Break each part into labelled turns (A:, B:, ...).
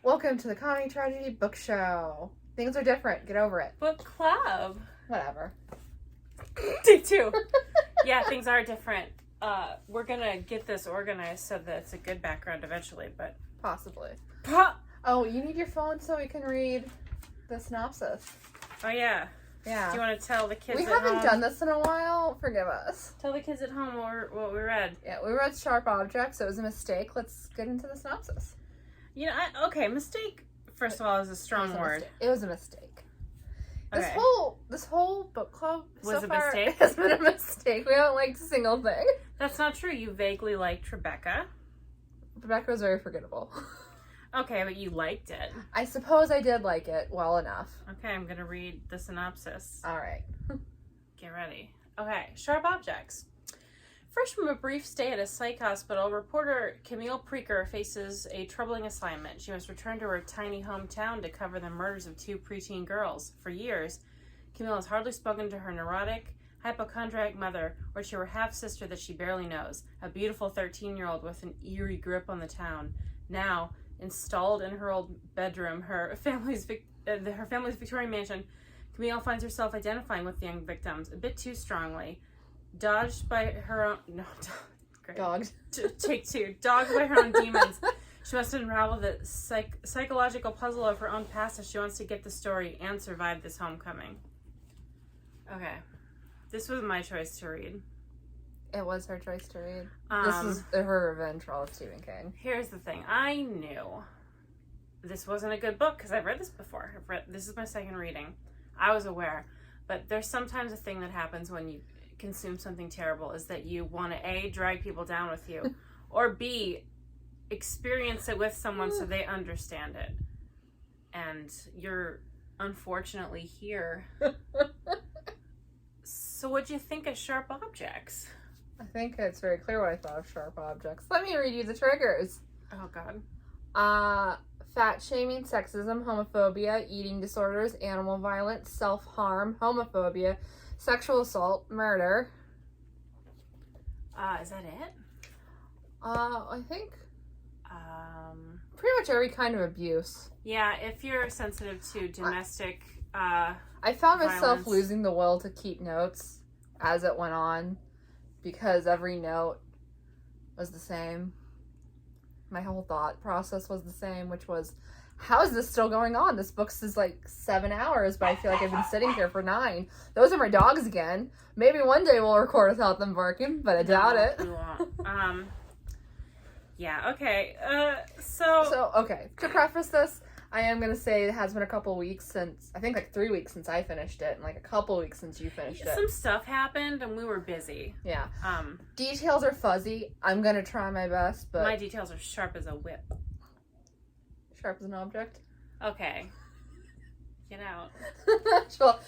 A: Welcome to the Comedy Tragedy Book Show. Things are different. Get over it.
B: Book club.
A: Whatever.
B: Day 2. Yeah, things are different. We're gonna get this organized so that it's a good background eventually, but...
A: Possibly. Oh, you need your phone so we can read the synopsis.
B: Oh, yeah.
A: Yeah.
B: Do you want to tell the kids
A: We
B: at home?
A: haven't done this in a while. Forgive us.
B: Tell the kids at home what we read.
A: Yeah, we read Sharp Objects. It was a mistake. Let's get into the synopsis.
B: You know, okay, mistake, first of all, is a strong word.
A: It was a mistake.
B: Okay.
A: This whole book club
B: Was
A: so
B: a
A: far
B: mistake?
A: has been a mistake. We haven't liked a single thing.
B: That's not true. You vaguely liked Rebecca.
A: Rebecca was very forgettable.
B: Okay, but you liked it.
A: I suppose I did like it well enough.
B: Okay, I'm gonna read the synopsis.
A: All right.
B: Get ready. Okay, Sharp Objects. Fresh from a brief stay at a psych hospital, reporter Camille Preaker faces a troubling assignment. She must return to her tiny hometown to cover the murders of 2 preteen girls. For years, Camille has hardly spoken to her neurotic, hypochondriac mother or to her half-sister that she barely knows, a beautiful 13-year-old with an eerie grip on the town. Now, installed in her old bedroom, her family's Victorian mansion, Camille finds herself identifying with the young victims a bit too strongly. Dogged by her own... No, great.
A: Dogged.
B: Take 2. Dogged by her own demons. She must unravel the psychological puzzle of her own past if she wants to get the story and survive this homecoming. Okay. This was my choice to read.
A: It was her choice to read. This is her revenge for all of Stephen King.
B: Here's the thing. I knew this wasn't a good book because I've read this before. This is my second reading. I was aware. But there's sometimes a thing that happens when you consume something terrible is that you want to A, drag people down with you, or B, experience it with someone so they understand it. And you're unfortunately here. So what'd you think of Sharp Objects?
A: I think it's very clear what I thought of Sharp Objects. Let me read you the triggers.
B: Oh, God.
A: Fat shaming, sexism, homophobia, eating disorders, animal violence, self-harm, homophobia, sexual assault, murder.
B: Is that it?
A: I think pretty much every kind of abuse.
B: Yeah, if you're sensitive to domestic
A: I found myself
B: violence.
A: losing the will to keep notes as it went on because every note was the same. My whole thought process was the same, which was, how is this still going on? This book is like 7 hours, but I feel like I've been sitting here for 9. Those are my dogs again. Maybe one day we'll record without them barking, but I doubt it.
B: We won't. Yeah, okay.
A: So, okay. To preface this, I am going to say it has been a couple weeks since, I think like 3 weeks since I finished it, and like a couple weeks since you finished it.
B: Some stuff happened, and we were busy.
A: Yeah. Details are fuzzy. I'm going to try my best, but...
B: My details are sharp as a whip.
A: Sharp as an object?
B: Okay. Get out.
A: Well,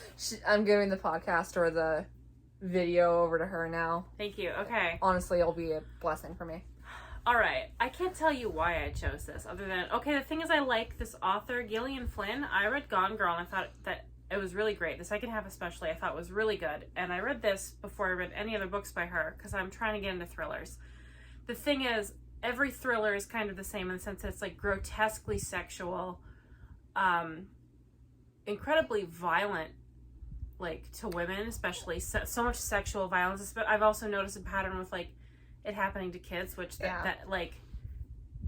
A: I'm giving the podcast or the video over to her now.
B: Thank you. Okay.
A: Honestly, it'll be a blessing for me.
B: All right. I can't tell you why I chose this other than, okay, the thing is I like this author, Gillian Flynn. I read Gone Girl, and I thought that it was really great. The second half especially I thought was really good. And I read this before I read any other books by her because I'm trying to get into thrillers. The thing is, every thriller is kind of the same in the sense that it's like grotesquely sexual, incredibly violent, like to women, especially so much sexual violence. But I've also noticed a pattern with like it happening to kids, which that like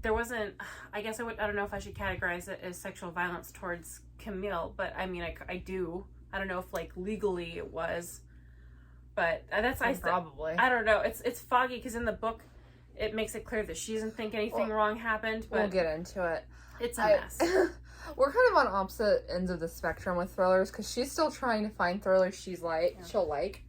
B: there wasn't. I guess I don't know if I should categorize it as sexual violence towards Camille, but I mean I do. I don't know if like legally it was, but that's
A: probably.
B: I don't know. It's foggy because in the book it makes it clear that she doesn't think anything wrong happened. But
A: we'll get into it.
B: It's a mess.
A: We're kind of on opposite ends of the spectrum with thrillers because she's still trying to find thrillers she'll like.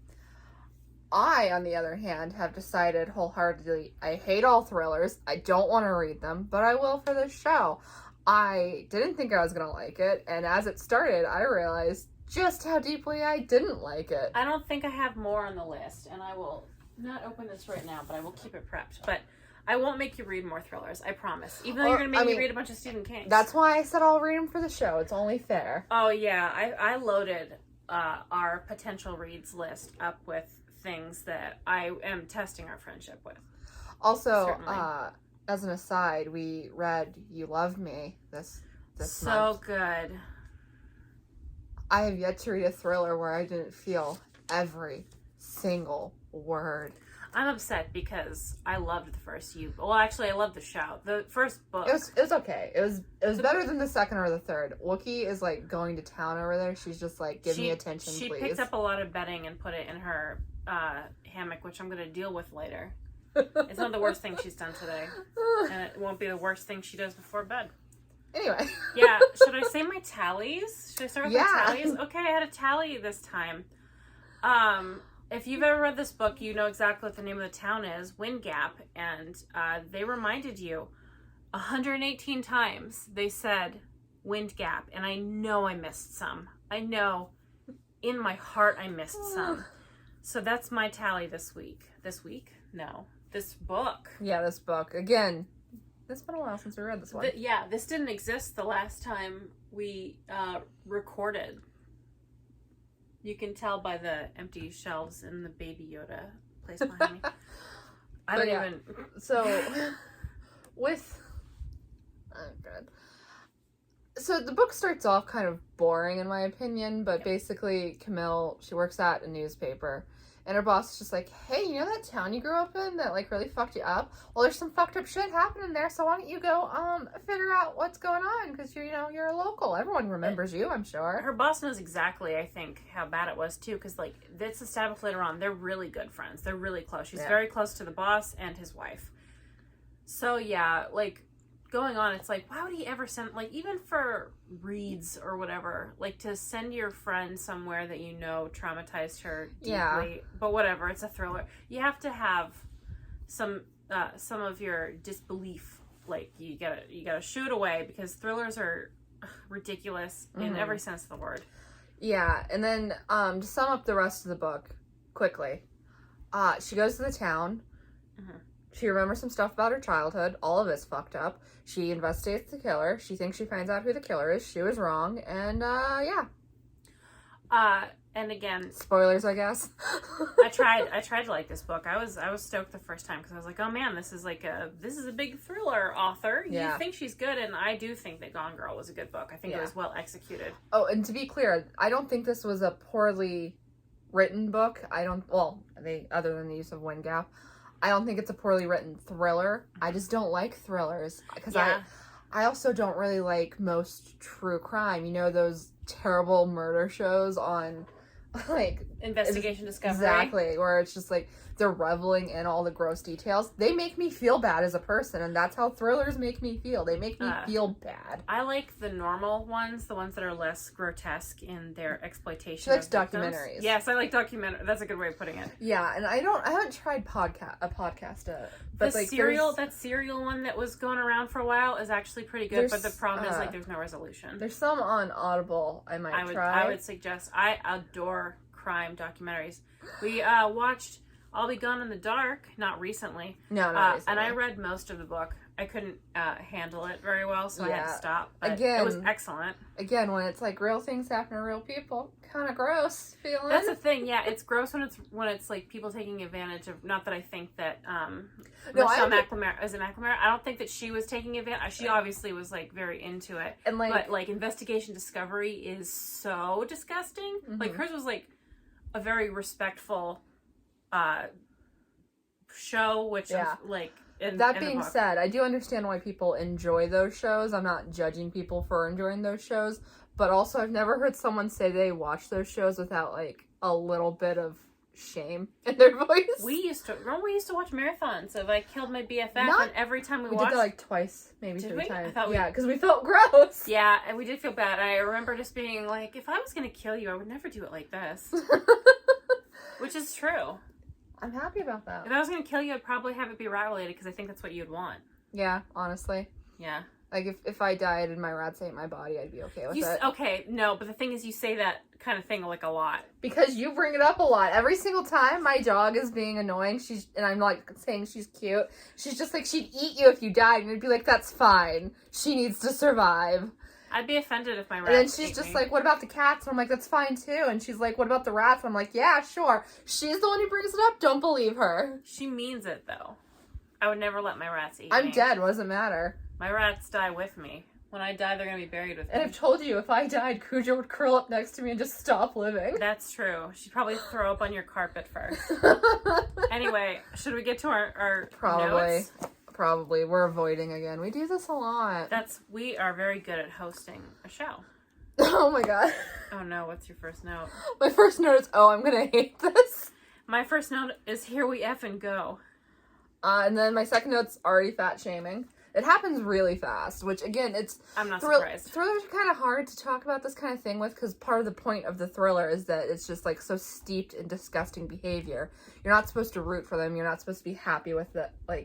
A: I, on the other hand, have decided wholeheartedly I hate all thrillers. I don't want to read them, but I will for this show. I didn't think I was going to like it, and as it started, I realized just how deeply I didn't like it.
B: I don't think I have more on the list, and I will not open this right now, but I will keep it prepped. But I won't make you read more thrillers, I promise. Even though you're going to make me read a bunch of Stephen King.
A: That's why I said I'll read them for the show. It's only fair.
B: Oh, yeah. I loaded our potential reads list up with things that I am testing our friendship with.
A: Also, as an aside, we read You Love Me this this month.
B: So good.
A: I have yet to read a thriller where I didn't feel every single word.
B: I'm upset because I loved the first Well, actually, I loved the show. The first book.
A: It was okay. It was better than the second or the third. Wookie is like going to town over there. She's just like, give me attention, please. She
B: picked up a lot of bedding and put it in her hammock, which I'm going to deal with later. It's not the worst thing she's done today. And it won't be the worst thing she does before bed.
A: Anyway.
B: Yeah. Should I say my tallies? Should I start with my tallies? Okay, I had a tally this time. If you've ever read this book, you know exactly what the name of the town is, Wind Gap, and they reminded you 118 times they said Wind Gap, and I know I missed some. I know in my heart I missed some. So that's my tally this week. This week? No. This book.
A: Yeah, this book. Again, it's been a while since we read this one.
B: This didn't exist the last time we recorded. You can tell by the empty shelves in the Baby Yoda place behind me. I don't even...
A: So, with... Oh, God. So, the book starts off kind of boring, in my opinion, but basically, Camille, she works at a newspaper, and her boss is just like, hey, you know that town you grew up in that, like, really fucked you up? Well, there's some fucked up shit happening there, so why don't you go, figure out what's going on, because you're a local. Everyone remembers you, I'm sure.
B: Her boss knows exactly, I think, how bad it was, too, because, like, it's established later on, they're really good friends. They're really close. She's very close to the boss and his wife. So, yeah, like, going on, it's like, why would he ever send, like, even for reads or whatever, like, to send your friend somewhere that you know traumatized her deeply, but whatever, it's a thriller. You have to have some of your disbelief, like, you gotta shoo it away, because thrillers are ridiculous in every sense of the word.
A: Yeah, and then, to sum up the rest of the book, quickly, she goes to the town. She remembers some stuff about her childhood. All of it's fucked up. She investigates the killer. She thinks she finds out who the killer is. She was wrong. And,
B: and again...
A: Spoilers, I guess.
B: I tried to like this book. I was stoked the first time, because I was like, oh man, this is a big thriller author. You think she's good, and I do think that Gone Girl was a good book. I think it was well executed.
A: Oh, and to be clear, I don't think this was a poorly written book. Other than the use of Wind Gap. I don't think it's a poorly written thriller. I just don't like thrillers. Because I also don't really like most true crime. You know, those terrible murder shows on, like...
B: Investigation Discovery.
A: Exactly. Where it's just like, they're reveling in all the gross details. They make me feel bad as a person, and that's how thrillers make me feel. They make me feel bad.
B: I like the normal ones, the ones that are less grotesque in their exploitation.
A: She likes documentaries.
B: Yes, I like documentary. That's a good way of putting it.
A: Yeah, and I haven't tried a podcast, but
B: the
A: like
B: that serial one that was going around for a while is actually pretty good, but the problem is, like, there's no resolution.
A: There's some on Audible I might try.
B: I would suggest. I adore crime documentaries. We watched I'll Be Gone in the Dark, not recently.
A: No, not recently.
B: And I read most of the book. I couldn't handle it very well, so I had to stop. But
A: again,
B: it was excellent.
A: Again, when it's like real things happen to real people, kind of gross feeling.
B: That's the thing, yeah. It's gross when it's like people taking advantage of. Not that I think that Michelle McNamara is it McNamara. I don't think that she was taking advantage. She obviously was like very into it, and but like Investigation Discovery is so disgusting. Like hers was like a very respectful show, which is like.
A: That being said, I do understand why people enjoy those shows. I'm not judging people for enjoying those shows, but also I've never heard someone say they watch those shows without like a little bit of shame in their voice.
B: We used to watch marathons of I Killed My BFF, and every time we watched...
A: did that like twice, maybe 3 times.
B: Yeah,
A: because we felt gross.
B: Yeah, and we did feel bad. I remember just being like, if I was going to kill you, I would never do it like this. Which is true.
A: I'm happy about that.
B: If I was going to kill you, I'd probably have it be rat related, because I think that's what you'd want.
A: Yeah, honestly.
B: Yeah.
A: Like, if I died and my rats ate my body, I'd be okay with it.
B: Okay, no, but the thing is, you say that kind of thing, like, a lot.
A: Because you bring it up a lot. Every single time my dog is being annoying, and I'm, like, saying she's cute, she's just like, she'd eat you if you died, and it'd be like, that's fine. She needs to survive.
B: I'd be offended if my rats
A: And then she's just like, what about the cats? And I'm like, that's fine too. And she's like, what about the rats? And I'm like, yeah, sure. She's the one who brings it up. Don't believe her.
B: She means it, though. I would never let my rats eat me.
A: I'm dead. What does it matter?
B: My rats die with me. When I die, they're going to be buried with me.
A: And I've told you, if I died, Cujo would curl up next to me and just stop living.
B: That's true. She'd probably throw up on your carpet first. Anyway, should we get to our notes?
A: Probably. We're avoiding again. We do this a lot.
B: We are very good at hosting a show.
A: Oh my god.
B: Oh no, what's your first note?
A: My first note is, I'm gonna hate this.
B: My first note is, here we effing go.
A: And then my second note's already fat shaming. It happens really fast, which again,
B: I'm not surprised.
A: Thrillers are kind of hard to talk about this kind of thing with, because part of the point of the thriller is that it's just like so steeped in disgusting behavior. You're not supposed to root for them. You're not supposed to be happy with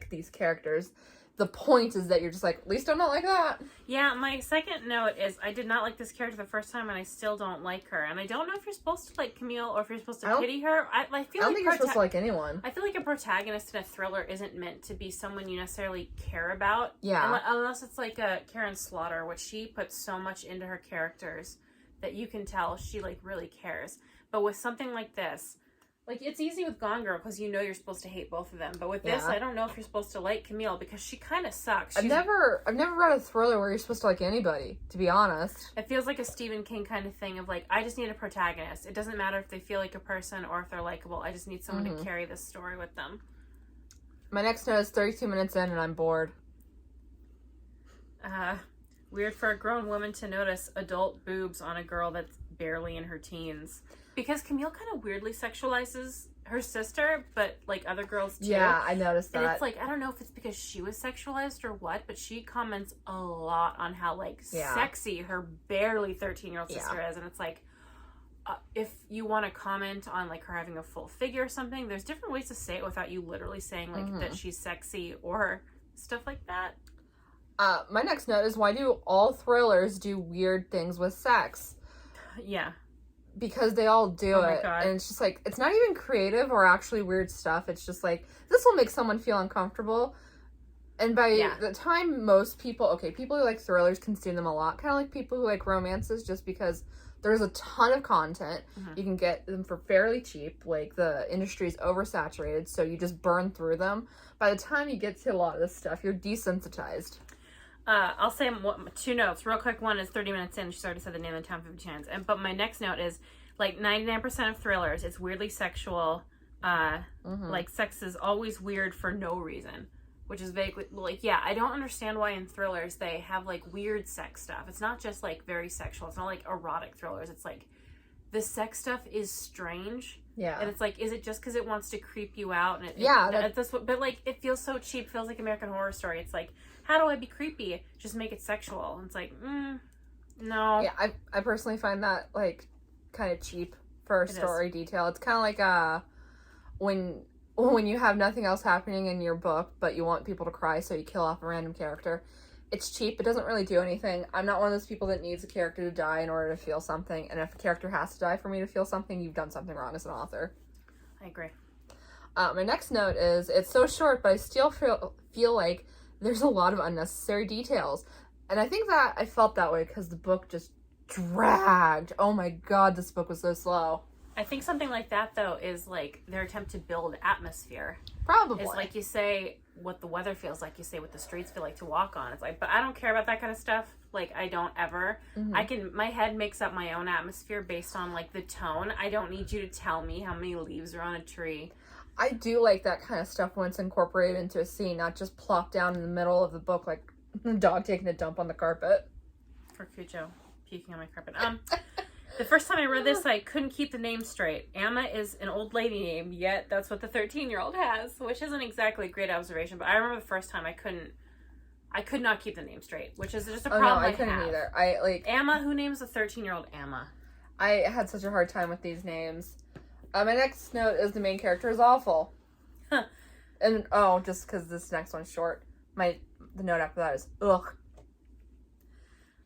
A: these characters. The point is that you're just like, at least I'm not like that.
B: Yeah, my second note is, I did not like this character the first time, and I still don't like her. And I don't know if you're supposed to like Camille or if you're supposed to pity her. I don't think you're supposed to like anyone. I feel like a protagonist in a thriller isn't meant to be someone you necessarily care about.
A: Yeah.
B: Unless it's like a Karen Slaughter, which she puts so much into her characters that you can tell she like really cares. But with something like this, like, it's easy with Gone Girl because you know you're supposed to hate both of them. But with this, I don't know if you're supposed to like Camille because she kind of sucks.
A: I've never read a thriller where you're supposed to like anybody, to be honest.
B: It feels like a Stephen King kind of thing of like, I just need a protagonist. It doesn't matter if they feel like a person or if they're likable. I just need someone to carry this story with them.
A: My next note is 32 minutes in and I'm bored.
B: Weird for a grown woman to notice adult boobs on a girl that's barely in her teens. Because Camille kind of weirdly sexualizes her sister, but like other girls too.
A: Yeah, I noticed that.
B: And it's like, I don't know if it's because she was sexualized or what, but she comments a lot on how like sexy her barely 13-year-old sister is. And it's like, if you want to comment on like her having a full figure or something, there's different ways to say it without you literally saying like that she's sexy or stuff like that.
A: My next note is, why do all thrillers do weird things with sex?
B: Yeah.
A: Because they all do it.
B: God.
A: And it's just like, it's not even creative or actually weird stuff. It's just like, this will make someone feel uncomfortable. And by the time most people who like thrillers consume them a lot, kind of like people who like romances, just because there's a ton of content. You can get them for fairly cheap. Like, the industry is oversaturated, so you just burn through them. By the time you get to a lot of this stuff, you're desensitized.
B: I'll say two notes. Real quick, one is 30 minutes in. She's already said the name of the town 50 times. But my next note is, like, 99% of thrillers, it's weirdly sexual. Like, sex is always weird for no reason. Which is vaguely, like, I don't understand why in thrillers they have, like, weird sex stuff. It's not just, like, very sexual. It's not, like, erotic thrillers. It's, like, the sex stuff is strange.
A: Yeah.
B: And it's, like, is it just because it wants to creep you out? And but, like, it feels so cheap. It feels like American Horror Story. It's, like, how do I be creepy? Just make it sexual. And it's like, no.
A: Yeah, I personally find that, like, kind of cheap for story detail. It's kind of like when you have nothing else happening in your book, but you want people to cry, so you kill off a random character. It's cheap. It doesn't really do anything. I'm not one of those people that needs a character to die in order to feel something. And if a character has to die for me to feel something, you've done something wrong as an author.
B: I agree.
A: My next note is, it's so short, but I still feel like there's a lot of unnecessary details. And I think that I felt that way because the book just dragged. Oh my god, this book was so slow.
B: I think something like that, though, is like their attempt to build atmosphere.
A: Probably.
B: It's like, you say what the weather feels like, you say what the streets feel like to walk on. It's like, but I don't care about that kind of stuff. Like, I don't ever. My head makes up my own atmosphere based on, like, the tone. I don't need you to tell me how many leaves are on a tree.
A: I do like that kind of stuff when it's incorporated into a scene, not just plopped down in the middle of the book like a dog taking a dump on the carpet.
B: For Cujo puking on my carpet. The first time I read this, I couldn't keep the name straight. Amma is an old lady name, yet that's what the 13-year-old has, which isn't exactly a great observation, but I remember the first time I could not keep the name straight, which is just a problem I
A: couldn't
B: have.
A: Either.
B: Amma, who names a 13-year-old Amma?
A: I had such a hard time with these names. My next note is, the main character is awful.
B: Huh.
A: And, just because this next one's short, the note after that is, ugh.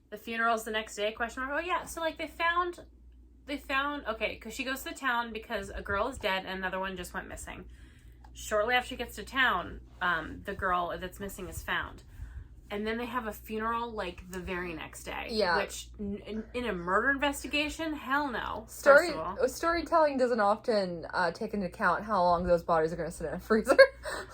B: The funeral's the next day, question mark. Oh, yeah. So, like, they found, okay, because she goes to the town because a girl is dead and another one just went missing. Shortly after she gets to town, the girl that's missing is found. and then they have a funeral like the very next day.
A: Yeah.
B: Which in a murder investigation, hell no.
A: Storytelling doesn't often take into account how long those bodies are going to sit in a freezer.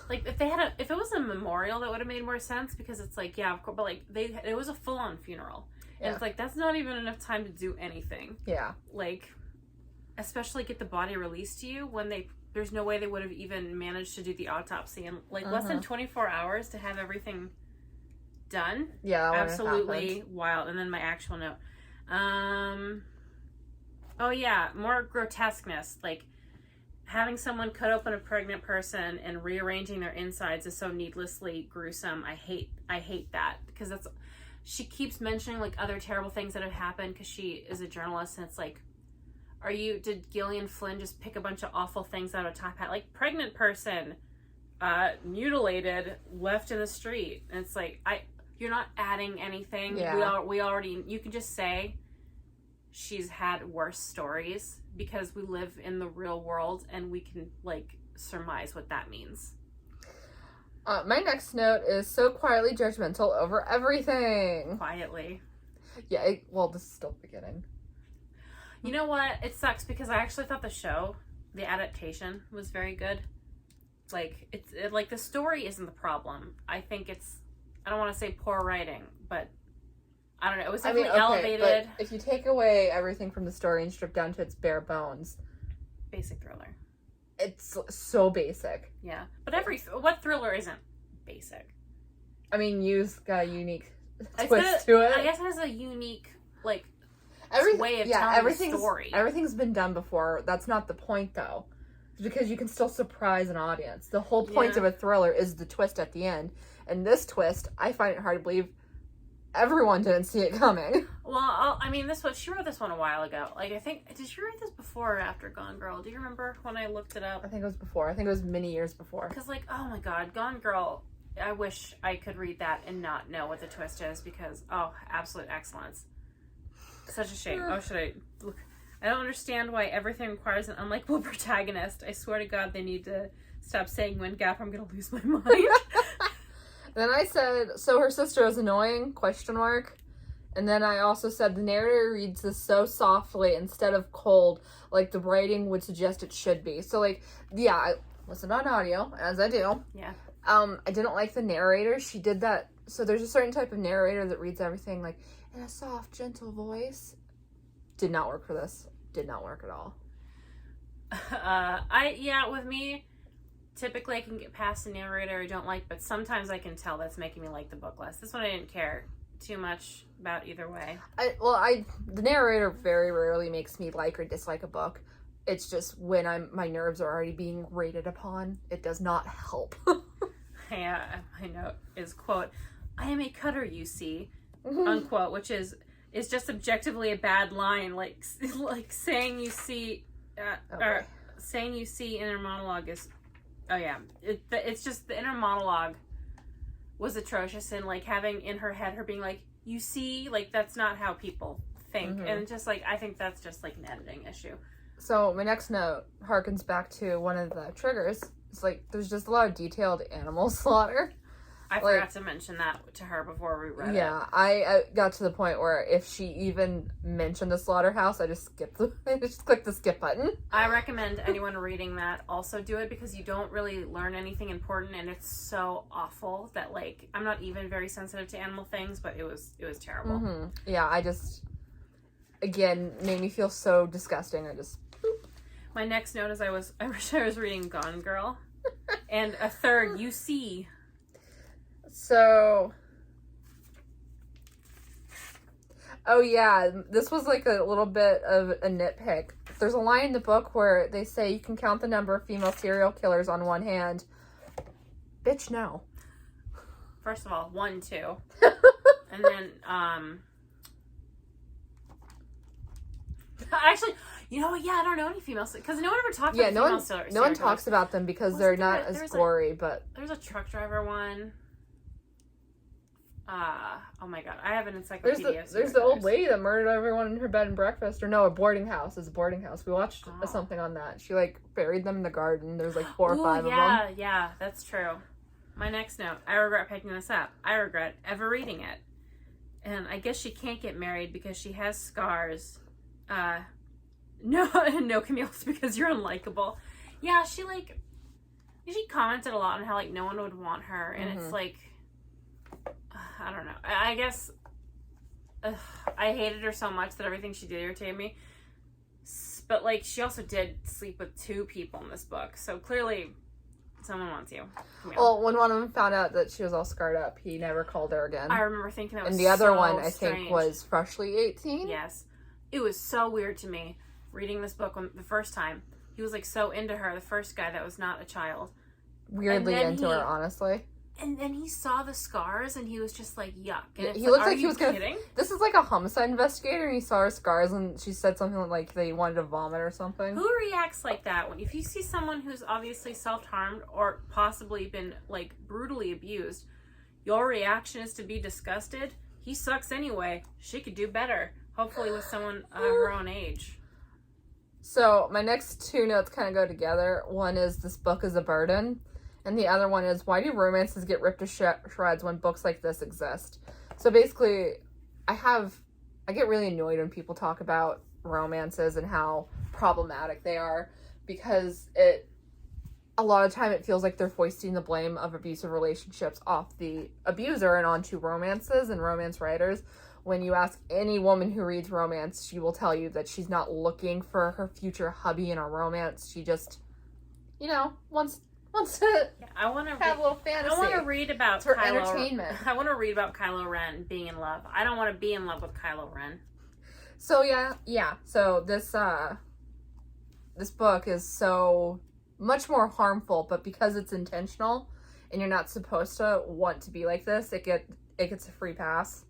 B: Like if it was a memorial, that would have made more sense, because it's like, yeah, of course, but like it was a full on funeral, and it's like that's not even enough time to do anything.
A: Yeah.
B: Like, especially get the body released to you when there's no way they would have even managed to do the autopsy in like less than 24 hours to have everything done.
A: Yeah,
B: absolutely wild. And then my actual note. Oh yeah, more grotesqueness. Like having someone cut open a pregnant person and rearranging their insides is so needlessly gruesome. I hate that, because she keeps mentioning like other terrible things that have happened because she is a journalist, and it's like, did Gillian Flynn just pick a bunch of awful things out of Top Hat? Like, pregnant person, mutilated, left in the street. And it's like, you're not adding anything.
A: Yeah.
B: We already, you can just say she's had worse stories, because we live in the real world and we can, like, surmise what that means.
A: My next note is so quietly judgmental over everything.
B: Quietly.
A: Yeah, this is still the beginning.
B: You know what? It sucks, because I actually thought the adaptation was very good. Like, like the story isn't the problem. I think I don't want to say poor writing, but I don't know. It was definitely elevated.
A: But if you take away everything from the story and strip down to its bare bones,
B: basic thriller.
A: It's so basic.
B: Yeah, but what thriller isn't basic? I mean,
A: You's got a unique twist to it.
B: I guess it has a unique way of telling the story.
A: Everything's been done before. That's not the point, though. It's because you can still surprise an audience. The whole point of a thriller is the twist at the end. And this twist, I find it hard to believe everyone didn't see it coming.
B: Well, she wrote this one a while ago. Like, I think, did she write this before or after Gone Girl? Do you remember when I looked it up?
A: I think it was before. I think it was many years before.
B: Because, like, oh my god, Gone Girl, I wish I could read that and not know what the twist is, because, absolute excellence. Such a shame. I don't understand why everything requires an unlikable protagonist. I swear to God, they need to stop saying when gap, I'm gonna lose my mind.
A: Then I said, so her sister is annoying, ? And then I also said, the narrator reads this so softly instead of cold, like the writing would suggest it should be. So, like, yeah, I listened on audio, as I do.
B: Yeah.
A: I didn't like the narrator. She did that. So there's a certain type of narrator that reads everything, like, in a soft, gentle voice. Did not work for this. Did not work at all.
B: With me, typically I can get past a narrator I don't like, but sometimes I can tell that's making me like the book less. This one I didn't care too much about either way.
A: The narrator very rarely makes me like or dislike a book. It's just when my nerves are already being rated upon, it does not help.
B: Yeah, my note is, quote, I am a cutter, you see, unquote, which is just objectively a bad line. Like saying you see, or saying you see inner monologue is, it's just the inner monologue was atrocious, and like having in her head her being like, you see, like that's not how people think, and just like I think that's just like an editing issue.
A: So my next note harkens back to one of the triggers. It's like there's just a lot of detailed animal slaughter.
B: I forgot to mention that to her before we read it.
A: Yeah, I got to the point where if she even mentioned the slaughterhouse, I just clicked the skip button.
B: I recommend anyone reading that also do it, because you don't really learn anything important, and it's so awful that like I'm not even very sensitive to animal things, but it was terrible.
A: Mm-hmm. Yeah, I just again made me feel so disgusting.
B: My next note is I wish I was reading Gone Girl, and a third you see.
A: So, this was like a little bit of a nitpick. There's a line in the book where they say you can count the number of female serial killers on one hand. Bitch, no.
B: First of all, 1, 2. And then, actually, you know what? Yeah, I don't know any females, because no one ever talks about female serial killers.
A: No one talks about them because they're not as gory, but...
B: There's a truck driver one. Oh my god, I have an encyclopedia.
A: There's the old lady that murdered everyone in her bed and breakfast, or no, a boarding house. It's a boarding house. We watched something on that. She like buried them in the garden. There's like 4 or 5 of them.
B: Yeah, that's true. My next note. I regret picking this up. I regret ever reading it. And I guess she can't get married because she has scars. No, Camille, it's because you're unlikable. Yeah, she commented a lot on how, like, no one would want her. And it's like, I don't know. I guess I hated her so much that everything she did irritated me. But, like, she also did sleep with 2 people in this book. So clearly, someone wants you.
A: Well, when one of them found out that she was all scarred up, he never called her again.
B: I remember thinking that was
A: and the other
B: so
A: one, I
B: strange.
A: think, was freshly 18.
B: Yes. It was so weird to me reading this book the first time. He was, like, so into her, the first guy that was not a child.
A: Weirdly into her, honestly.
B: And then he saw the scars, and he was just like, yuck. And
A: he looked like he was
B: kidding?
A: This is like a homicide investigator, and he saw her scars, and she said something like that he wanted to vomit or something.
B: Who reacts like that if you see someone who's obviously self-harmed or possibly been, like, brutally abused, your reaction is to be disgusted? He sucks anyway. She could do better. Hopefully with someone her own age.
A: So, my next 2 notes kind of go together. One is, this book is a burden. And the other one is, why do romances get ripped to shreds when books like this exist? So basically, I get really annoyed when people talk about romances and how problematic they are, because a lot of time it feels like they're foisting the blame of abusive relationships off the abuser and onto romances and romance writers. When you ask any woman who reads romance, she will tell you that she's not looking for her future hubby in a romance. She just, wants to have a little fantasy.
B: I want to read about
A: it's her entertainment.
B: I want to read about Kylo Ren being in love. I don't want to be in love with Kylo Ren.
A: So yeah. So this book is so much more harmful, but because it's intentional and you're not supposed to want to be like this, it gets a free pass.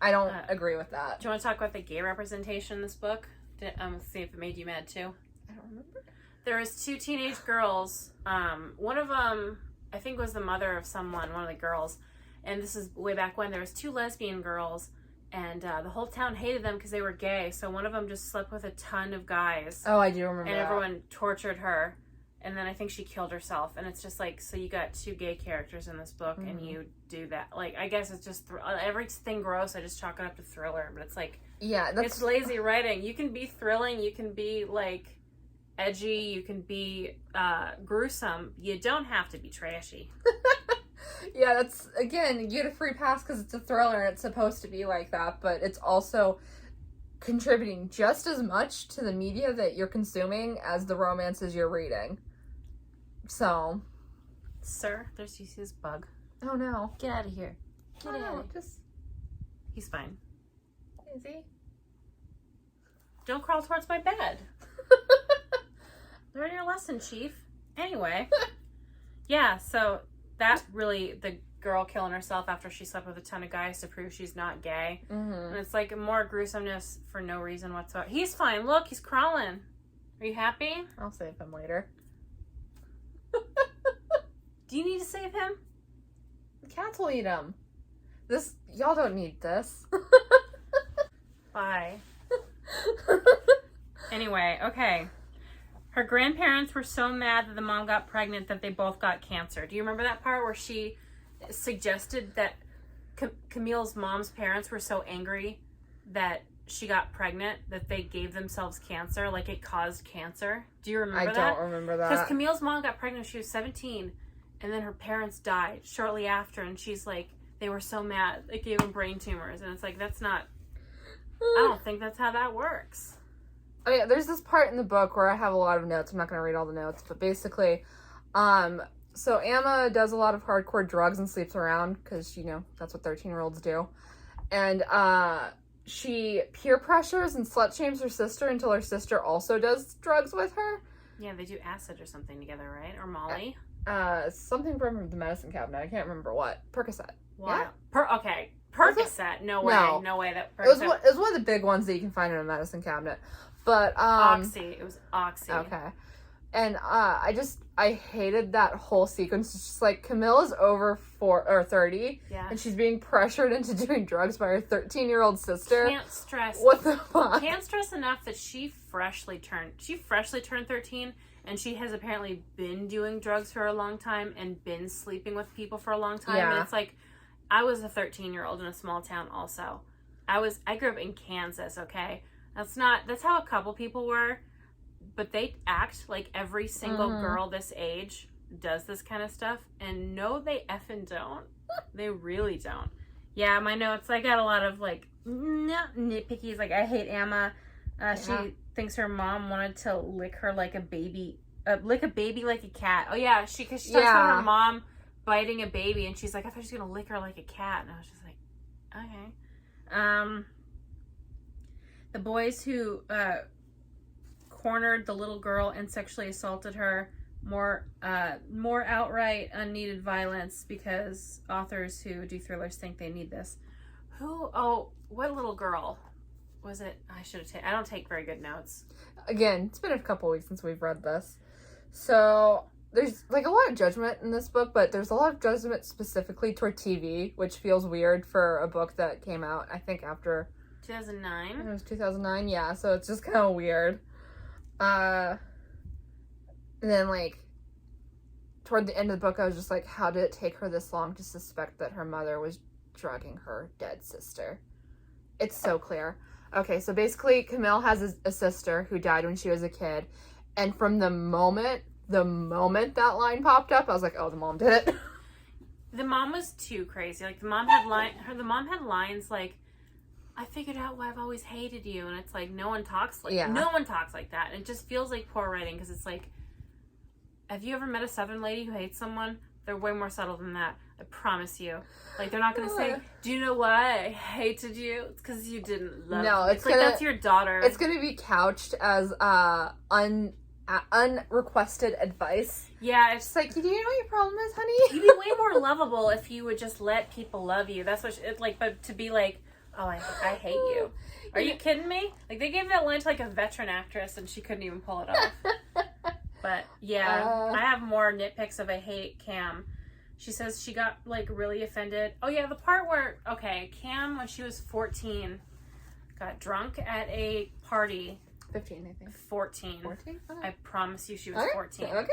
A: I don't agree with that.
B: Do you want to talk about the gay representation in this book? See if it made you mad too.
A: I don't remember.
B: There was 2 teenage girls. One of them, I think, was the mother of one of the girls. And this is way back when. There was 2 lesbian girls, and the whole town hated them because they were gay. So one of them just slept with a ton of guys.
A: Oh, I do remember
B: and
A: that.
B: Everyone tortured her. And then I think she killed herself. And it's just like, so you got 2 gay characters in this book, and you do that. Like, I guess it's just, everything gross, I just chalk it up to thriller. But it's like, it's lazy writing. You can be thrilling. You can be, like, edgy, you can be gruesome. You don't have to be trashy.
A: Yeah, that's, again, you get a free pass because it's a thriller and it's supposed to be like that, but it's also contributing just as much to the media that you're consuming as the romances you're reading. So.
B: Sir, there's his bug.
A: Oh no.
B: Get out of here. Get out. He's fine.
A: Is he?
B: Don't crawl towards my bed. Learn your lesson, Chief. Anyway. Yeah, so that really, the girl killing herself after she slept with a ton of guys to prove she's not gay. And it's like more gruesomeness for no reason whatsoever. He's fine. Look, he's crawling. Are you happy?
A: I'll save him later.
B: Do you need to save him?
A: The cats will eat him. Y'all don't need this.
B: Bye. Anyway, okay. Her grandparents were so mad that the mom got pregnant that they both got cancer. Do you remember that part where she suggested that Camille's mom's parents were so angry that she got pregnant that they gave themselves cancer, like it caused cancer? Do you remember that?
A: I don't remember that.
B: Because Camille's mom got pregnant when she was 17, and then her parents died shortly after, and she's like, they were so mad, it gave them brain tumors, and it's like, that's not, I don't think that's how that works.
A: Oh yeah, there's this part in the book where I have a lot of notes. I'm not going to read all the notes, but basically, so Emma does a lot of hardcore drugs and sleeps around because, that's what 13-year-olds do. And she peer pressures and slut shames her sister until her sister also does drugs with her.
B: Yeah, they do acid or something together, right? Or Molly?
A: Something from the medicine cabinet. I can't remember what. Percocet.
B: Wow. Yeah? Okay. Percocet. No way. No way that Percocet.
A: It was one of the big ones that you can find in a medicine cabinet. But
B: Oxy. It was Oxy.
A: Okay. And I hated that whole sequence. It's just like Camille is over 30, and she's being pressured into doing drugs by her 13-year-old sister.
B: Can't stress.
A: What the fuck?
B: Can't stress enough that she freshly turned 13, And she has apparently been doing drugs for a long time and been sleeping with people for a long time.
A: Yeah.
B: And it's like, I was a 13-year-old in a small town also. I grew up in Kansas, okay? That's how a couple people were, but they act like every single girl this age does this kind of stuff. And no, they effing don't. They really don't. Yeah, my notes, I got a lot of like, nitpickies. Like, I hate Emma. She thinks her mom wanted to lick her like a baby, like a cat. Oh yeah, because she talks about her mom biting a baby, and she's like, I thought she was gonna lick her like a cat, and I was just like, okay. The boys who cornered the little girl and sexually assaulted her, more outright unneeded violence, because authors who do thrillers think they need this. What little girl was it? I don't take very good notes.
A: Again, it's been a couple weeks since we've read this. So there's like a lot of judgment in this book, but there's a lot of judgment specifically toward TV, which feels weird for a book that came out, I think, after
B: 2009.
A: It was 2009, yeah, so it's just kind of weird. And then, like, toward the end of the book, I was just like, how did it take her this long to suspect that her mother was drugging her dead sister? It's so clear. Okay, so basically, Camille has a sister who died when she was a kid, and from the moment that line popped up, I was like, oh, the mom did it.
B: The mom was too crazy. Like, the mom had lines like, I figured out why I've always hated you, and it's like, no one talks like that. And it just feels like poor writing, because it's like, have you ever met a Southern lady who hates someone? They're way more subtle than that. I promise you. Like, they're not going to say, do you know why I hated you? It's because you didn't love me. It's like, that's your daughter.
A: It's going to be couched as unrequested advice.
B: Yeah.
A: It's like, do you know what your problem is, honey?
B: You'd be way more lovable if you would just let people love you. That's what it's like, but to be like, oh, I hate you. Are you kidding me? Like, they gave that line to, like, a veteran actress, and she couldn't even pull it off. But, yeah, I have more nitpicks of I hate Cam. She says she got, like, really offended. Oh, yeah, the part where, okay, Cam, when she was 14, got drunk at a party.
A: 15, I think.
B: 14.
A: 14? Okay.
B: I promise you she was 14.
A: Okay.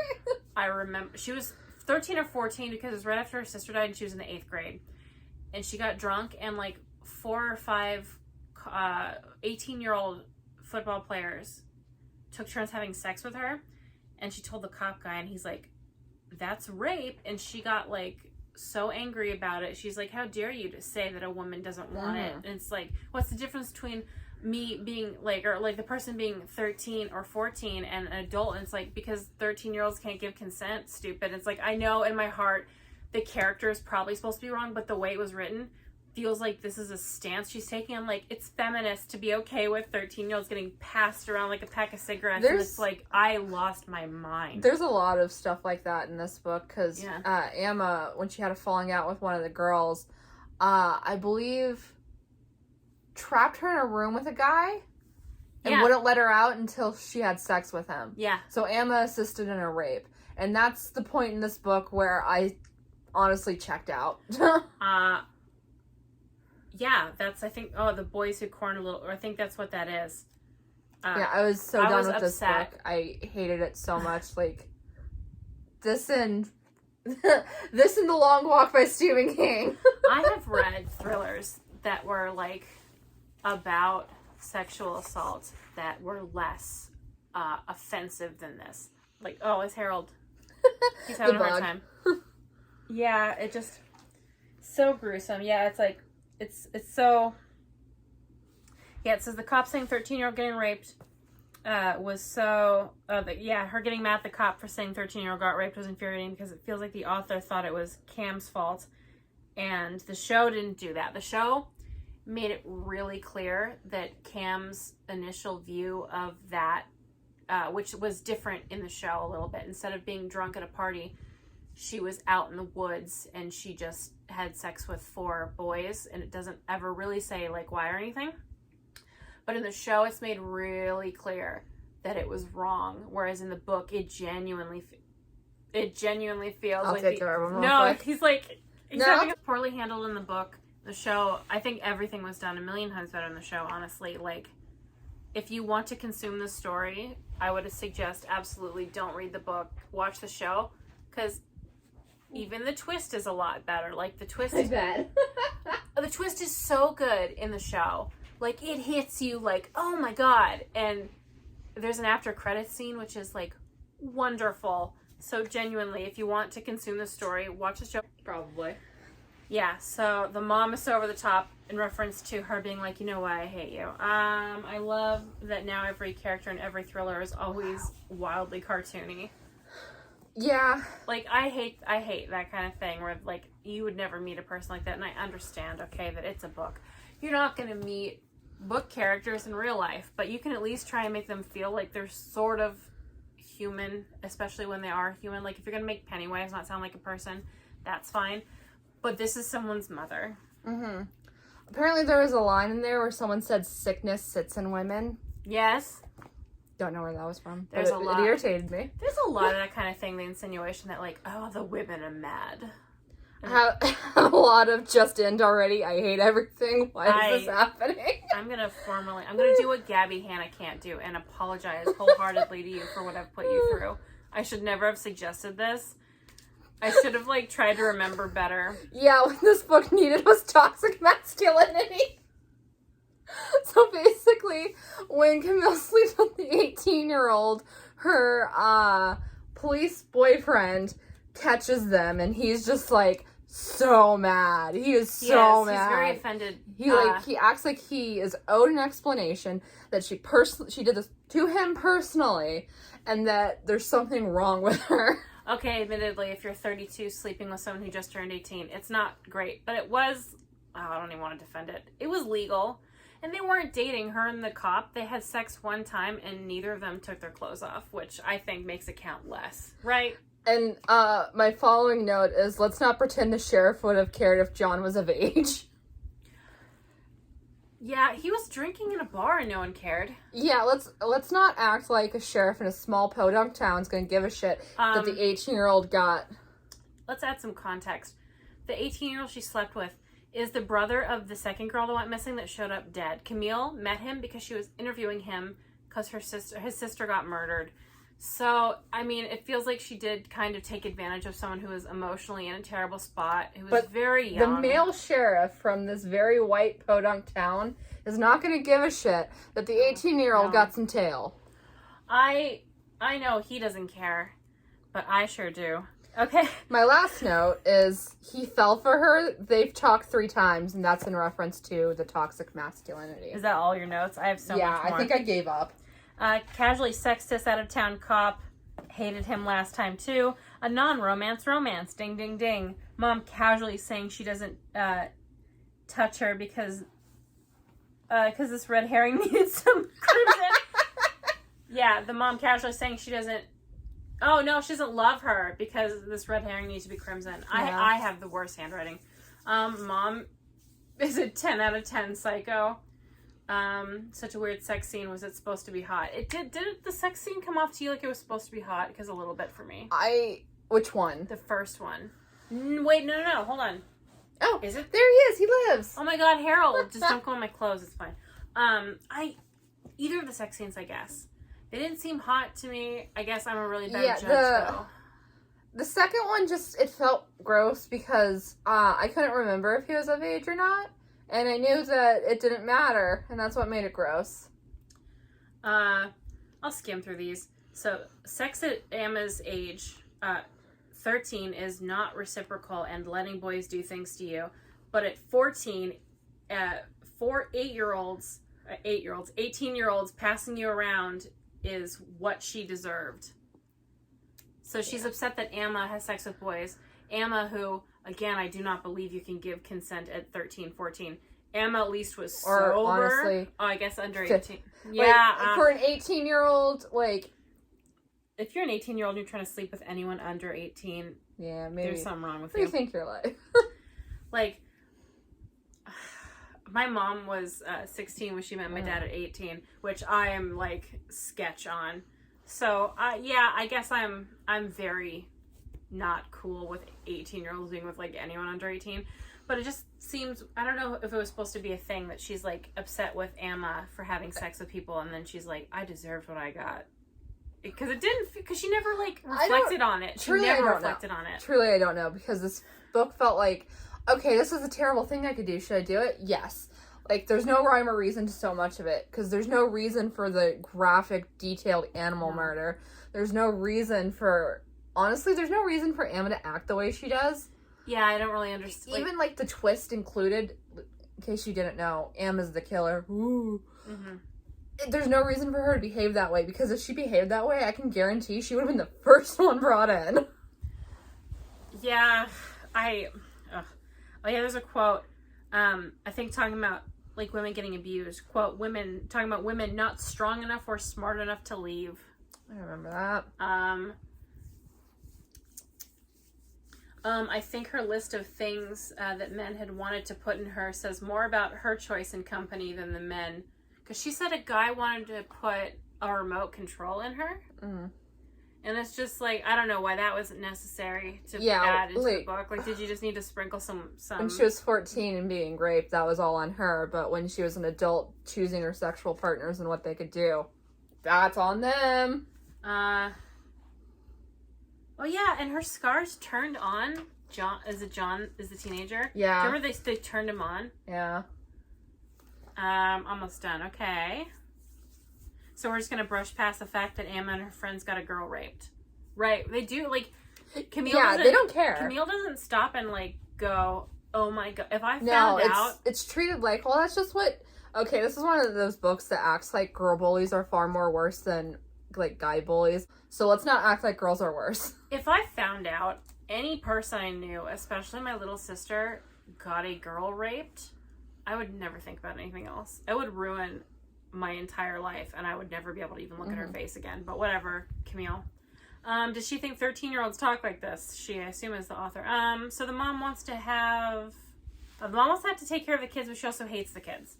B: I remember. She was 13 or 14 because it was right after her sister died and she was in the 8th grade. And she got drunk and, like, 4 or 5 18-year-old football players took turns having sex with her. And she told the cop guy, and he's like, that's rape. And she got, like, so angry about it. She's like, how dare you to say that a woman doesn't want it? And it's like, what's the difference between me being, like, or, like, the person being 13 or 14 and an adult? And it's like, because 13-year-olds can't give consent, stupid. It's like, I know in my heart the character is probably supposed to be wrong, but the way it was written feels like this is a stance she's taking. I'm like, it's feminist to be okay with 13-year-olds getting passed around like a pack of cigarettes. And it's like, I lost my mind.
A: There's a lot of stuff like that in this book, because Emma, when she had a falling out with one of the girls, I believe trapped her in a room with a guy and wouldn't let her out until she had sex with him. Yeah. So Emma assisted in a rape. And that's the point in this book where I honestly checked out.
B: Yeah, that's, I think, the boys who cornered a little, or I think that's what that is.
A: I was so done with this book. I hated it so much. Like, this and The Long Walk by Stephen King.
B: I have read thrillers that were, like, about sexual assault that were less offensive than this. Like, oh, it's Harold. He's having a hard time. Yeah, it just, so gruesome. Yeah, it's like, it's so, yeah, it says the cop saying 13-year-old getting raped was so, her getting mad at the cop for saying 13-year-old got raped was infuriating because it feels like the author thought it was Cam's fault, and the show didn't do that. The show made it really clear that Cam's initial view of that, which was different in the show a little bit, instead of being drunk at a party, she was out in the woods and she just had sex with 4 boys, and it doesn't ever really say, like, why or anything. But in the show, it's made really clear that it was wrong, whereas in the book, it genuinely feels
A: I'll
B: like...
A: take care of him real quick.
B: He's like... Exactly. Poorly handled in the book. The show, I think everything was done a million times better in the show, honestly. Like, if you want to consume the story, I would suggest absolutely don't read the book, watch the show, because even the twist is a lot better. Like, the twist is
A: bad.
B: The twist is so good in the show. Like, it hits you like, oh my god. And there's an after credits scene, which is like wonderful. So genuinely, if you want to consume the story, watch the show.
A: Probably.
B: Yeah, so the mom is so over the top in reference to her being like, you know what, I hate you. I love that now every character in every thriller is always wildly cartoony.
A: Yeah.
B: Like, I hate that kind of thing where, like, you would never meet a person like that, and I understand, okay, that it's a book. You're not going to meet book characters in real life, but you can at least try and make them feel like they're sort of human, especially when they are human. Like, if you're going to make Pennywise not sound like a person, that's fine. But this is someone's mother.
A: Mm-hmm. Apparently there was a line in there where someone said sickness sits in women.
B: Yes.
A: Don't know where that was from.
B: There's a lot.
A: It irritated me.
B: There's a lot of that kind of thing, the insinuation that, like, oh, the women are mad.
A: A lot of just end already. I hate everything. Why is this happening?
B: I'm gonna do what Gabby Hanna can't do and apologize wholeheartedly to you for what I've put you through. I should never have suggested this. I should have, like, tried to remember better.
A: Yeah, what this book needed was toxic masculinity. So basically, when Camille sleeps with the 18-year-old, her police boyfriend catches them, and he's just, like, so mad. He is so mad.
B: He's very offended.
A: He acts like he is owed an explanation that she did this to him personally, and that there's something wrong with her.
B: Okay, admittedly, if you're 32 sleeping with someone who just turned 18, it's not great. But it was, I don't even want to defend it. It was legal. And they weren't dating, her and the cop. They had sex one time, and neither of them took their clothes off, which I think makes it count less. Right?
A: And my following note is, let's not pretend the sheriff would have cared if John was of age.
B: Yeah, he was drinking in a bar and no one cared.
A: Yeah, let's not act like a sheriff in a small podunk town is going to give a shit that the 18-year-old got.
B: Let's add some context. The 18-year-old she slept with is the brother of the second girl that went missing that showed up dead. Camille met him because she was interviewing him because his sister got murdered. So, I mean, it feels like she did kind of take advantage of someone who was emotionally in a terrible spot, who was very young.
A: The male sheriff from this very white podunk town is not going to give a shit that the 18-year-old got some tail.
B: I know he doesn't care, but I sure do. Okay.
A: My last note is he fell for her. They've talked 3 times, and that's in reference to the toxic masculinity.
B: Is that all your notes? I have so much more.
A: Yeah, I think I gave up.
B: Casually sexist out-of-town cop. Hated him last time, too. A non-romance romance. Ding, ding, ding. Mom casually saying she doesn't touch her because this red herring needed some crimson. Yeah, the mom casually saying she doesn't... Oh, no, she doesn't love her because this red herring needs to be crimson.
A: Yeah.
B: I have the worst handwriting. Mom is a 10 out of 10 psycho. Such a weird sex scene. Was it supposed to be hot? Did the sex scene come off to you like it was supposed to be hot? Because a little bit for me.
A: Which one?
B: The first one. Wait, no, hold on.
A: Oh,
B: is it?
A: There he is. He lives.
B: Oh my God, Harold! Just don't go in my clothes. It's fine. Either of the sex scenes, I guess. They didn't seem hot to me. I guess I'm a really bad judge, though.
A: The second one it felt gross because I couldn't remember if he was of age or not. And I knew that it didn't matter, and that's what made it gross.
B: I'll skim through these. So, sex at Emma's age, 13, is not reciprocal and letting boys do things to you. But at 14, 18-year-olds passing you around is what she deserved. So she's upset that Emma has sex with boys. Emma, who, again, I do not believe you can give consent at 13, 14. Emma at least was sober.
A: Or honestly...
B: Oh, I guess under 18.
A: Yeah. For an 18-year-old, like...
B: If you're an 18-year-old and you're trying to sleep with anyone under 18...
A: Yeah, maybe.
B: There's something wrong with
A: you. What do you think you're like?
B: Like... My mom was 16 when she met my dad at 18, which I am, like, sketch on. So, yeah, I guess I'm very not cool with 18-year-olds being with, like, anyone under 18. But it just seems, I don't know if it was supposed to be a thing that she's, like, upset with Emma for having sex with people, and then she's like, I deserved what I got. Because it didn't, because she never, like, reflected on it. She never reflected on it.
A: Truly, I don't know, because this book felt like, okay, this is a terrible thing I could do. Should I do it? Yes. Like, there's no rhyme or reason to so much of it, because there's no reason for the graphic, detailed animal murder. There's no reason for, honestly, there's no reason for Emma to act the way she does.
B: Yeah, I don't really understand.
A: Even, like, the twist included, in case you didn't know, Emma's the killer. Ooh. Mm-hmm. There's no reason for her to behave that way, because if she behaved that way, I can guarantee she would have been the first one brought in.
B: Yeah, oh yeah, there's a quote, I think talking about, like, women getting abused. Quote, talking about women not strong enough or smart enough to leave.
A: I remember that.
B: I think her list of things that men had wanted to put in her says more about her choice in company than the men. Because she said a guy wanted to put a remote control in her. Mm. And it's just like, I don't know why that wasn't necessary to add into the book. Like, did you just need to sprinkle some...
A: When she was 14 and being raped, that was all on her. But when she was an adult, choosing her sexual partners and what they could do, that's on them.
B: Oh yeah, and her scars turned on John. Is the teenager?
A: Yeah.
B: Remember they turned him on?
A: Yeah.
B: Almost done. Okay. So we're just gonna brush past the fact that Emma and her friends got a girl raped. Right. They do, like, Camille. Yeah,
A: they don't care.
B: Camille doesn't stop and, like, go, oh my god, if I found out.
A: It's treated like, well, that's just what. Okay, this is one of those books that acts like girl bullies are far more worse than, like, guy bullies. So let's not act like girls are worse.
B: If I found out any person I knew, especially my little sister, got a girl raped, I would never think about anything else. It would ruin my entire life, and I would never be able to even look at her face again. But whatever, Camille. Does she think 13-year-olds talk like this? She, I assume, is the author. So the mom wants to have... The mom wants to have to take care of the kids, but she also hates the kids.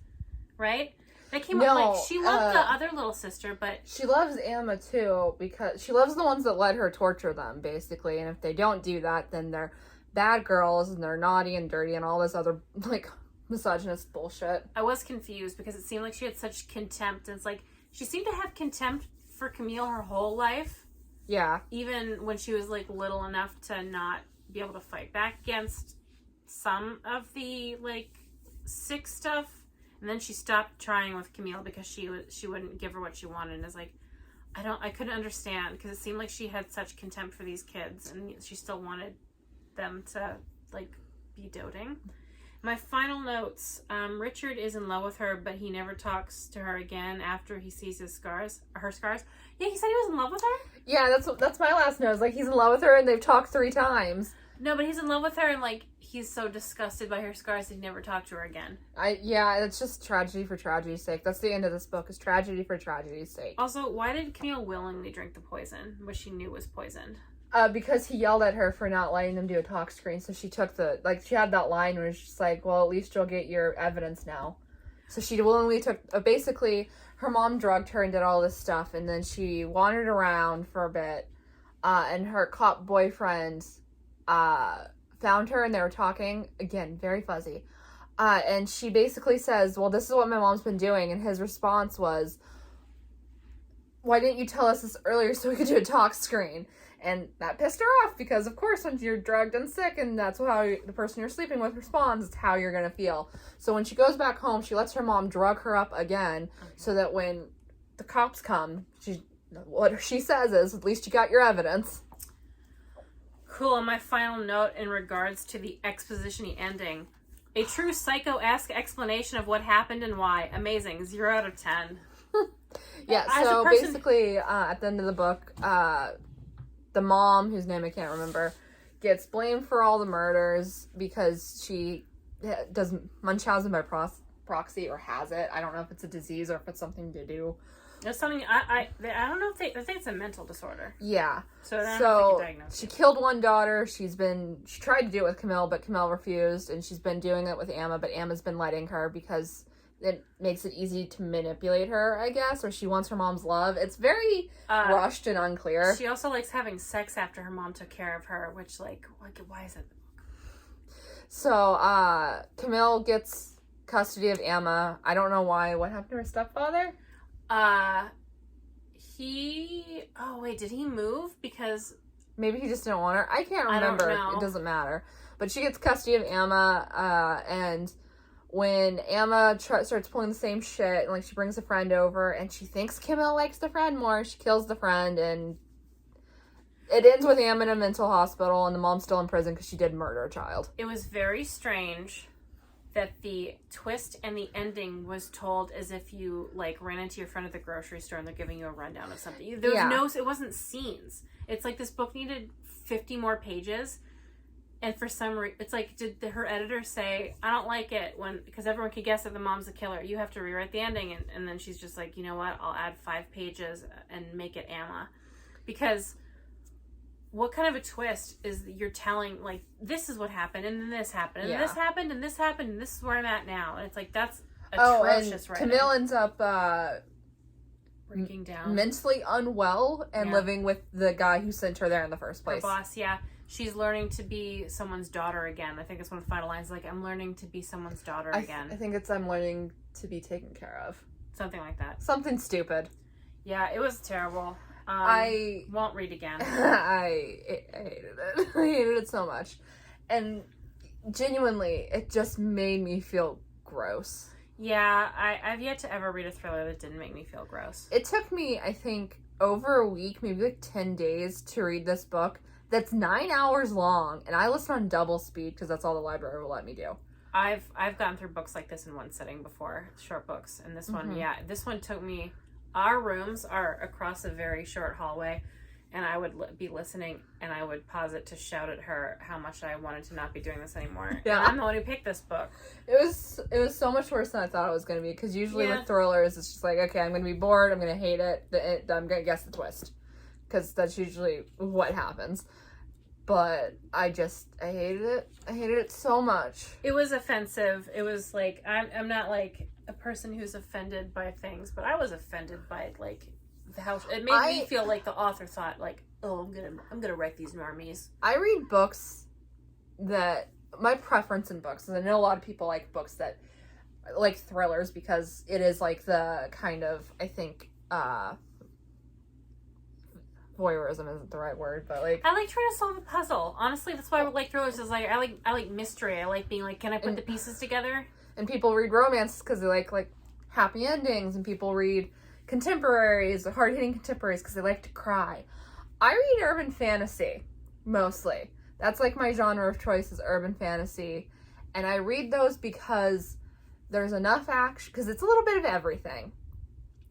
B: Right? That came up, like, she loved the other little sister, but...
A: She loves Emma, too, because she loves the ones that let her torture them, basically. And if they don't do that, then they're bad girls, and they're naughty and dirty, and all this other, like, misogynist bullshit.
B: I was confused, because it seemed like she had such contempt. And it's like, she seemed to have contempt for Camille her whole life.
A: Yeah.
B: Even when she was, like, little enough to not be able to fight back against some of the, like, sick stuff. And then she stopped trying with Camille because she wouldn't give her what she wanted. And it's like, I couldn't understand, because it seemed like she had such contempt for these kids, and she still wanted them to, like, be doting. My final notes, Richard is in love with her, but he never talks to her again after he sees her scars. Yeah, he said he was in love with her?
A: Yeah, that's my last note. It's like, he's in love with her and they've talked 3 times.
B: No, but he's in love with her, and, like, he's so disgusted by her scars he'd never talk to her again.
A: Yeah, it's just tragedy for tragedy's sake. That's the end of this book, is tragedy for tragedy's sake.
B: Also, why did Camille willingly drink the poison, which she knew was poisoned?
A: Because he yelled at her for not letting them do a talk screen, so she took she had that line where she's like, well, at least you'll get your evidence now. So she willingly took, basically, her mom drugged her and did all this stuff, and then she wandered around for a bit, and her cop boyfriend, found her, and they were talking, again, very fuzzy, and she basically says, well, this is what my mom's been doing, and his response was, why didn't you tell us this earlier so we could do a talk screen? And that pissed her off, because of course when you're drugged and sick and that's how the person you're sleeping with responds, it's how you're gonna feel. So when she goes back home, she lets her mom drug her up again, so that when the cops come, what she says is, at least you got your evidence.
B: Cool. And my final note in regards to the exposition-y ending. A true psycho-esque explanation of what happened and why. Amazing. 0 out of 10.
A: Yeah, so basically, at the end of the book, the mom, whose name I can't remember, gets blamed for all the murders because she does Munchausen by proxy, or has it. I don't know if it's a disease or if it's something to do.
B: It's something, I don't know if I think it's a mental disorder.
A: Yeah.
B: So
A: she killed one daughter. She tried to do it with Camille, but Camille refused, and she's been doing it with Emma, but Emma's been letting her because it makes it easy to manipulate her, I guess, or she wants her mom's love. It's very rushed and unclear.
B: She also likes having sex after her mom took care of her, which, like, why is it?
A: So, Camille gets custody of Emma. I don't know why. What happened to her stepfather?
B: Did he move? Because
A: maybe he just didn't want her. I can't remember.
B: I don't know.
A: It doesn't matter. But she gets custody of Emma, and when Emma starts pulling the same shit, and, like, she brings a friend over, and she thinks Camille likes the friend more, she kills the friend, and it ends with Emma in a mental hospital, and the mom's still in prison because she did murder a child.
B: It was very strange that the twist and the ending was told as if you, like, ran into your friend at the grocery store and they're giving you a rundown of something. There was it wasn't scenes. It's like this book needed 50 more pages, and for some reason, it's like, did her editor say, I don't like it because everyone could guess that the mom's a killer. You have to rewrite the ending, and then she's just like, you know what, I'll add 5 pages and make it Emma. Because what kind of a twist is that you're telling, like, this is what happened, and then this happened, and this happened, and this happened, and this is where I'm at now. And it's like, that's atrocious writing.
A: Camille ends up
B: breaking down,
A: mentally unwell, and living with the guy who sent her there in the first place.
B: Her boss, She's learning to be someone's daughter again. I think it's one of the final lines, like, I'm learning to be someone's daughter again.
A: I think it's I'm learning to be taken care of.
B: Something like that.
A: Something stupid.
B: Yeah, it was terrible.
A: I
B: won't read again.
A: I hated it. I hated it so much. And genuinely, it just made me feel gross.
B: Yeah, I've yet to ever read a thriller that didn't make me feel gross.
A: It took me, I think, over a week, maybe like 10 days to read this book that's 9 hours long, and I listen on double speed because that's all the library will let me do.
B: I've gone through books like this in one sitting before, short books, and this one, this one took me. Our rooms are across a very short hallway, and I would be listening, and I would pause it to shout at her how much I wanted to not be doing this anymore. Yeah, and I'm the one who picked this book.
A: It was so much worse than I thought it was going to be, because usually with thrillers, it's just like, okay, I'm going to be bored, I'm going to hate it, I'm going to guess the twist, because that's usually what happens. But I hated it. I hated it so much.
B: It was offensive. It was like, I'm not like a person who's offended by things, but I was offended by, like, the house. It made me feel like the author thought, like, oh, I'm gonna write these normies.
A: I read books that, my preference in books, and I know a lot of people like books that, like thrillers, because it is like the kind of, I think, voyeurism isn't the right word, but like,
B: I like trying to solve a puzzle. Honestly, that's why I like thrillers. Is like I like mystery. I like being like, can I put the pieces together?
A: And people read romance because they like happy endings, and people read contemporaries, hard hitting contemporaries, because they like to cry. I read urban fantasy mostly. That's like my genre of choice is urban fantasy, and I read those because there's enough action, because it's a little bit of everything.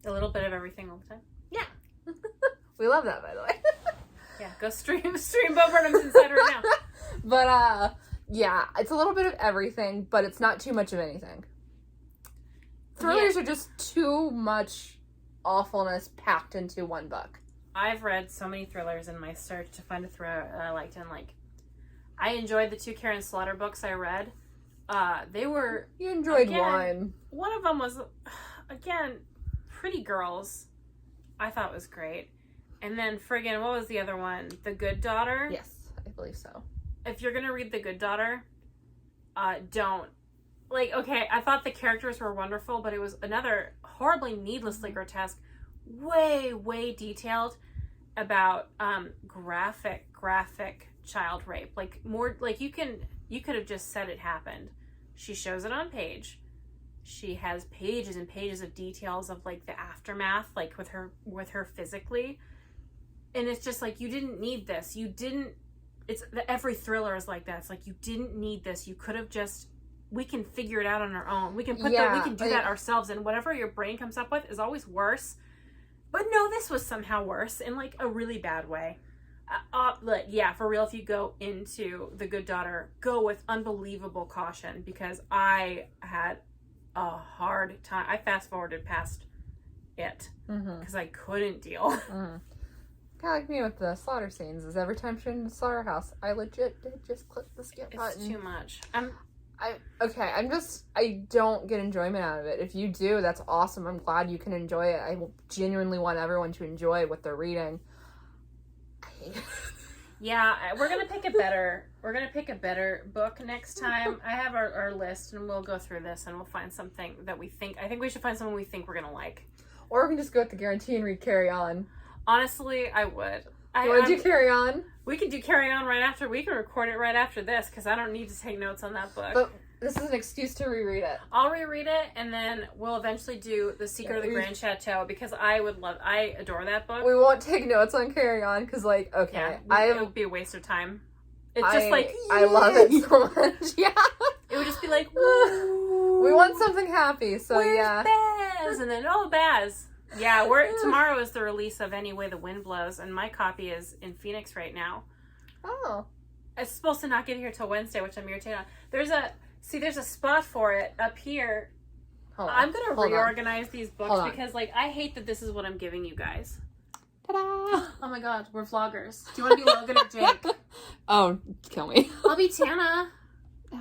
B: A little bit of everything all the time.
A: Yeah. We love that, by the way.
B: Yeah, go stream Bo Burnham's inside right now.
A: But, yeah, it's a little bit of everything, but it's not too much of anything. Thrillers are just too much awfulness packed into one book.
B: I've read so many thrillers in my search to find a thriller that I liked, and, like, I enjoyed the 2 Karen Slaughter books I read. They were...
A: You enjoyed one.
B: One of them was, again, Pretty Girls. I thought was great. And then friggin', what was the other one? The Good Daughter?
A: Yes, I believe so.
B: If you're gonna read The Good Daughter, don't. Like, okay, I thought the characters were wonderful, but it was another horribly needlessly grotesque, way, way detailed about graphic child rape. Like, more, like, you could have just said it happened. She shows it on page. She has pages and pages of details of, like, the aftermath, like, with her physically. And it's just like, you didn't need this. Every thriller is like that. It's like, you didn't need this. You could have just, we can figure it out on our own. We can we can do that ourselves. And whatever your brain comes up with is always worse. But no, this was somehow worse in, like, a really bad way. Yeah, for real, if you go into The Good Daughter, go with unbelievable caution, because I had a hard time. I fast forwarded past it because I couldn't deal.
A: Kind of like me with the slaughter scenes, is every time she's in the slaughterhouse, I legit did just click the skip button.
B: It's too much.
A: I don't get enjoyment out of it. If you do, that's awesome. I'm glad you can enjoy it. I genuinely want everyone to enjoy what they're reading. I hate it.
B: Yeah, we're gonna pick a better book next time. I have our list, and we'll go through this, and we'll find something that we think. I think we should find someone we think we're gonna like.
A: Or we can just go with the guarantee and read Carry On.
B: Honestly, I would.
A: You want to do Carry On?
B: We could do Carry On right after. We can record it right after this because I don't need to take notes on that book.
A: But this is an excuse to reread it.
B: I'll reread it, and then we'll eventually do The Secret of the Grand Chateau because I adore that book.
A: We won't take notes on Carry On because, like, okay,
B: it would be a waste of time. It's just like
A: I love it so much. Yeah,
B: it would just be like, woo,
A: we want something happy, so
B: where's
A: yeah.
B: Baz? And then Baz. Yeah, tomorrow is the release of Any Way the Wind Blows, and my copy is in Phoenix right now.
A: Oh,
B: it's supposed to not get here till Wednesday, which I'm irritated on. There's a spot for it up here. I'm gonna reorganize these books because, like, I hate that this is what I'm giving you guys.
A: Ta-da!
B: Oh my god, we're vloggers. Do you want to be Logan or Jake?
A: Oh, kill me.
B: I'll be Tana.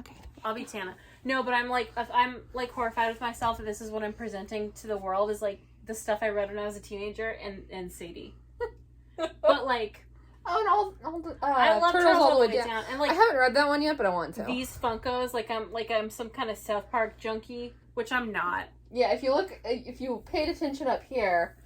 A: Okay.
B: I'll be Tana. No, but I'm like horrified with myself that this is what I'm presenting to the world is like the stuff I read when I was a teenager and Sadie. But like,
A: oh, and
B: I love
A: Turtles All the Way Down.
B: And like,
A: I haven't read that one yet, but I want to.
B: These Funkos, I'm some kind of South Park junkie, which I'm not.
A: Yeah, if you paid attention up here.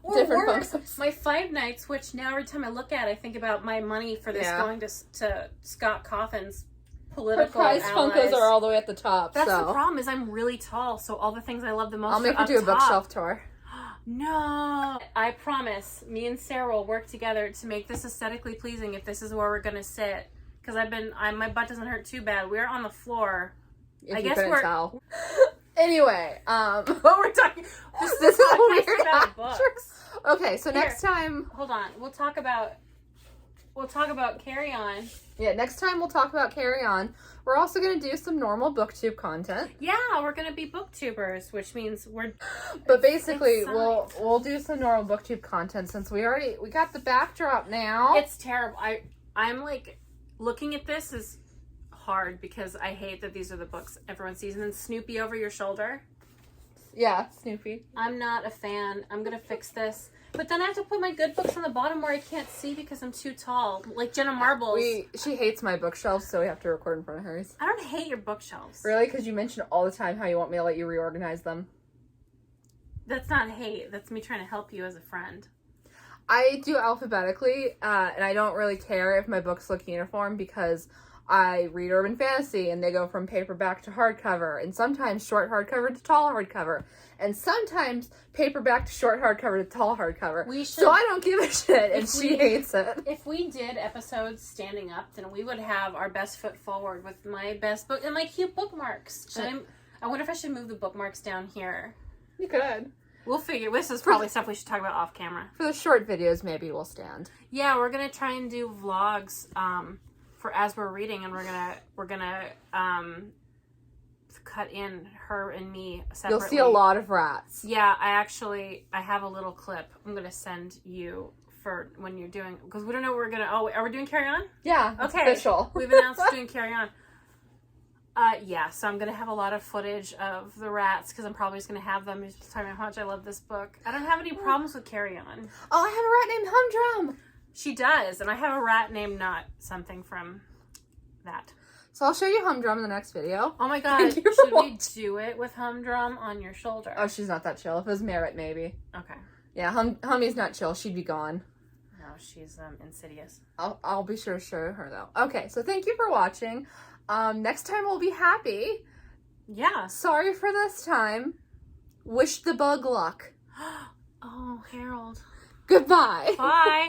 B: Or
A: different Funkos.
B: My Five Nights, which now every time I look at it, I think about my money for this going to Scott Cawthon's political
A: prize
B: allies.
A: Funkos are all the way at the top.
B: That's the problem, is I'm really tall, so all the things I love the most
A: I'll make you do a bookshelf tour.
B: No. I promise, me and Sarah will work together to make this aesthetically pleasing if this is where we're going to sit. Because my butt doesn't hurt too bad. We're on the floor.
A: If you couldn't tell. Anyway,
B: what we're talking.
A: This is a weird
B: about books.
A: Okay, so next time.
B: Hold on. We'll talk about Carry On.
A: Yeah, next time we'll talk about Carry On. We're also going to do some normal booktube content.
B: Yeah, we're going to be booktubers, which means we're.
A: But basically, we'll do some normal booktube content since we got the backdrop now.
B: It's terrible. I'm like looking at this is hard because I hate that these are the books everyone sees, and then Snoopy over your shoulder.
A: Yeah, Snoopy.
B: I'm not a fan. I'm gonna fix this, but then I have to put my good books on the bottom where I can't see because I'm too tall. Like Jenna Marbles.
A: She hates my bookshelves, so we have to record in front of hers.
B: I don't hate your bookshelves.
A: Really? Because you mention all the time how you want me to let you reorganize them.
B: That's not hate. That's me trying to help you as a friend.
A: I do alphabetically, and I don't really care if my books look uniform because I read urban fantasy and they go from paperback to hardcover, and sometimes short hardcover to tall hardcover, and sometimes paperback to short hardcover to tall hardcover. So I don't give a shit, and she hates it.
B: If we did episodes standing up, then we would have our best foot forward with my best book and my cute bookmarks. I wonder if I should move the bookmarks down here.
A: You could.
B: We'll figure. This is probably stuff we should talk about off camera.
A: For the short videos, maybe we'll stand.
B: Yeah, we're gonna try and do vlogs. For as we're reading, and we're gonna cut in her and me separately.
A: You'll see a lot of rats.
B: Yeah, I have a little clip I'm gonna send you for when you're doing, because we don't know what we're gonna. Oh, are we doing Carry On?
A: Yeah, okay. Official.
B: We've announced doing Carry On. Yeah, so I'm gonna have a lot of footage of the rats because I'm probably just gonna have them just talking about how much I love this book. I don't have any problems with Carry On.
A: Oh, I have a rat named Humdrum.
B: She does, and I have a rat named Not something from that.
A: So I'll show you Humdrum in the next video.
B: Oh my god, should we do it with Humdrum on your shoulder?
A: Oh, she's not that chill. If it was Merritt, maybe.
B: Okay.
A: Yeah, Hummy's not chill. She'd be gone.
B: No, she's insidious.
A: I'll be sure to show her, though. Okay, so thank you for watching. Next time we'll be happy.
B: Yeah.
A: Sorry for this time. Wish the bug luck.
B: Oh, Harold.
A: Goodbye.
B: Bye.